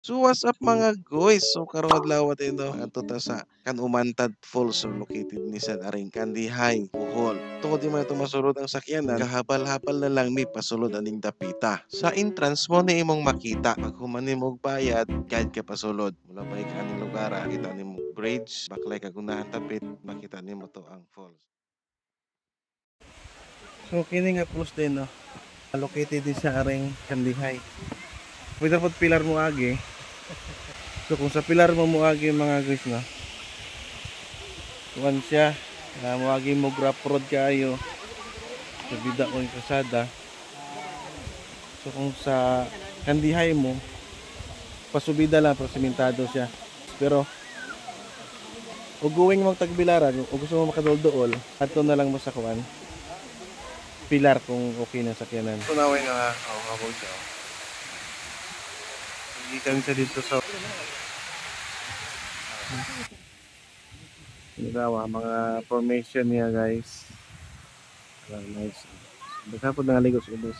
So what's up mga guys? So karong adlaw tayo adto ta sa Kanumantad Falls so located ni sa aring Kandihay, Bohol. Tungod di man ito masulod ang sakyanan, kahabal-habal na lang may pasulod aning dapita. Sa entrance mo na imong makita pag human nimo og bayad, guide ka pasulod. Mula pa kaning lugar, kita nimo bridge, baklay kag unahan tapit, makita nimo to ang falls. So kini nga falls din no. Located din sa aring Kandihay. Pwede po pilar mo agi. So kung sa pilar mo muagi mga guys na kuan siya muagi mo grab road kayo sa bida o yung kasada. So kung sa Kandihay mo pasubida lang pero simentado siya. Pero ug going mo tagbilaran o gusto mo makadol-dool adto na lang mo sa kuan pilar kung okay na sakyanan. So naway nga habog siya. Gikan siya dito sa mga formation niya guys. Nice. Basta po nangaligos ubos.